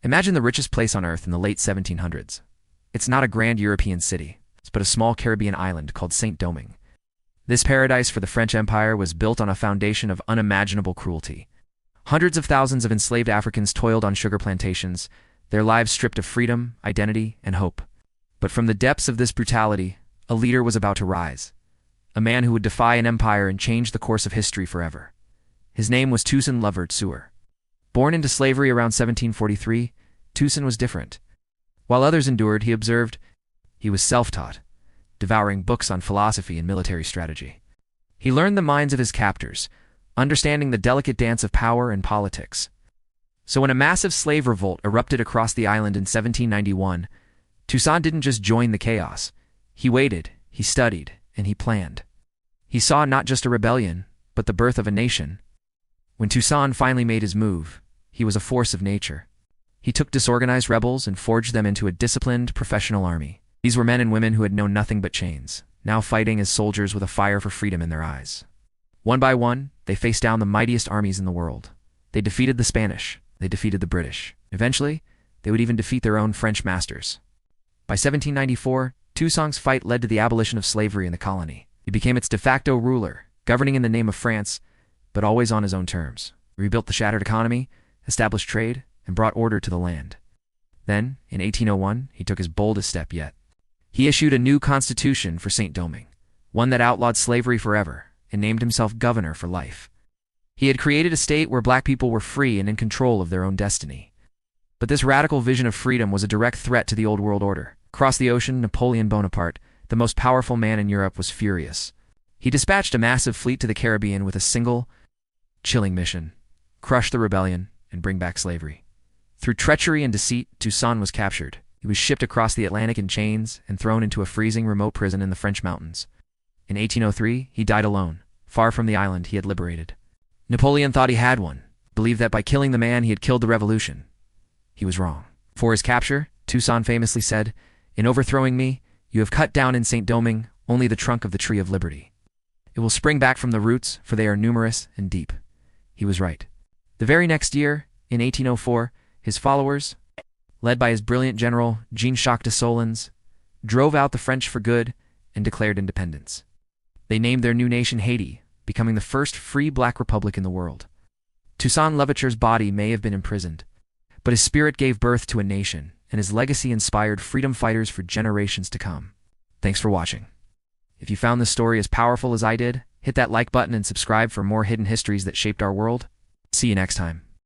Imagine the richest place on Earth in the late 1700s. It's not a grand European city, but a small Caribbean island called Saint Domingue. This paradise for the French Empire was built on a foundation of unimaginable cruelty. Hundreds of thousands of enslaved Africans toiled on sugar plantations, their lives stripped of freedom, identity, and hope. But from the depths of this brutality, a leader was about to rise. A man who would defy an empire and change the course of history forever. His name was Tousaint Louverture. Born into slavery around 1743, Tousaint was different. While others endured, he observed. He was self-taught, devouring books on philosophy and military strategy. He learned the minds of his captors, understanding the delicate dance of power and politics. So when a massive slave revolt erupted across the island in 1791, Tousaint didn't just join the chaos. He waited, he studied, and he planned. He saw not just a rebellion, but the birth of a nation. When Tousaint finally made his move, he was a force of nature. He took disorganized rebels and forged them into a disciplined, professional army. These were men and women who had known nothing but chains, now fighting as soldiers with a fire for freedom in their eyes. One by one, they faced down the mightiest armies in the world. They defeated the Spanish, they defeated the British. Eventually, they would even defeat their own French masters. By 1794, Toussaint's fight led to the abolition of slavery in the colony. He became its de facto ruler, governing in the name of France, but always on his own terms. He rebuilt the shattered economy, established trade, and brought order to the land. Then, in 1801, he took his boldest step yet. He issued a new constitution for Saint Domingue, one that outlawed slavery forever, and named himself governor for life. He had created a state where black people were free and in control of their own destiny. But this radical vision of freedom was a direct threat to the old world order. Across the ocean, Napoleon Bonaparte, the most powerful man in Europe, was furious. He dispatched a massive fleet to the Caribbean with a single, chilling mission: crush the rebellion and bring back slavery. Through treachery and deceit, Toussaint was captured. He was shipped across the Atlantic in chains and thrown into a freezing remote prison in the French mountains. In 1803, he died alone, far from the island he had liberated. Napoleon thought he had one, believed that by killing the man he had killed the revolution. He was wrong. For his capture, Toussaint famously said, "In overthrowing me, you have cut down in Saint Domingue only the trunk of the tree of liberty. It will spring back from the roots, for they are numerous and deep." He was right. The very next year, in 1804, his followers, led by his brilliant general Jean-Jacques Dessalines, drove out the French for good and declared independence. They named their new nation Haiti, becoming the first free black republic in the world. Tousaint Louverture's body may have been imprisoned, but his spirit gave birth to a nation, and his legacy inspired freedom fighters for generations to come. Thanks for watching. If you found this story as powerful as I did, hit that like button and subscribe for more hidden histories that shaped our world. See you next time.